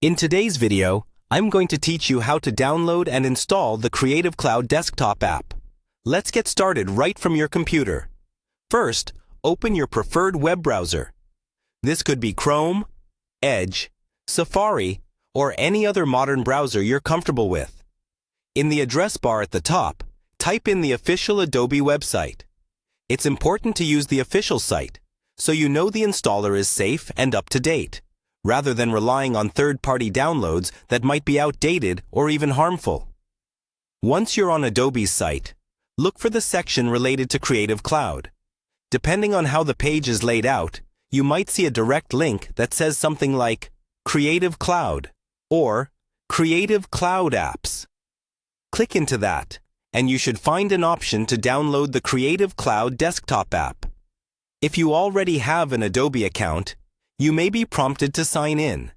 In today's video, I'm going to teach you how to download and install the Creative Cloud desktop app. Let's get started right from your computer. First, open your preferred web browser. This could be Chrome, Edge, Safari, or any other modern browser you're comfortable with. In the address bar at the top, type in the official Adobe website. It's important to use the official site, so you know the installer is safe and up to date, rather than relying on third-party downloads that might be outdated or even harmful. Once you're on Adobe's site, look for the section related to Creative Cloud. Depending on how the page is laid out, you might see a direct link that says something like Creative Cloud or Creative Cloud Apps. Click into that, and you should find an option to download the Creative Cloud desktop app. If you already have an Adobe account, you may be prompted to sign in.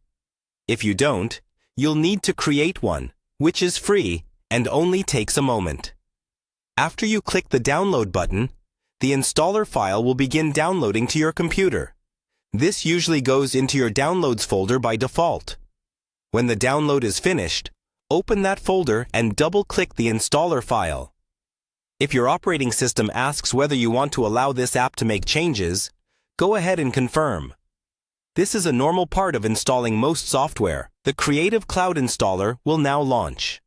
If you don't, you'll need to create one, which is free and only takes a moment. After you click the download button, the installer file will begin downloading to your computer. This usually goes into your Downloads folder by default. When the download is finished, open that folder and double-click the installer file. If your operating system asks whether you want to allow this app to make changes, go ahead and confirm. This is a normal part of installing most software. The Creative Cloud installer will now launch.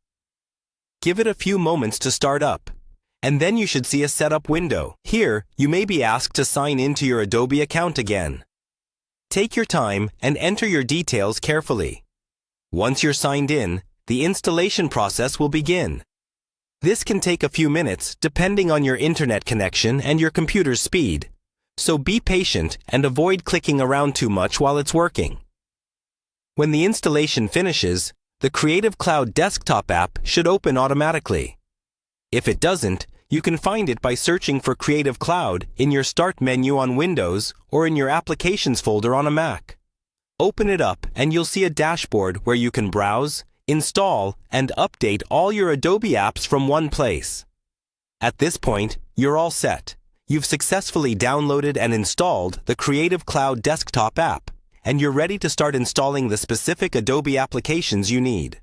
Give it a few moments to start up, and then you should see a setup window. Here, you may be asked to sign into your Adobe account again. Take your time and enter your details carefully. Once you're signed in, the installation process will begin. This can take a few minutes depending on your internet connection and your computer's speed. So be patient and avoid clicking around too much while it's working. When the installation finishes, the Creative Cloud desktop app should open automatically. If it doesn't, you can find it by searching for Creative Cloud in your Start menu on Windows or in your Applications folder on a Mac. Open it up and you'll see a dashboard where you can browse, install, and update all your Adobe apps from one place. At this point, you're all set. You've successfully downloaded and installed the Creative Cloud desktop app, and you're ready to start installing the specific Adobe applications you need.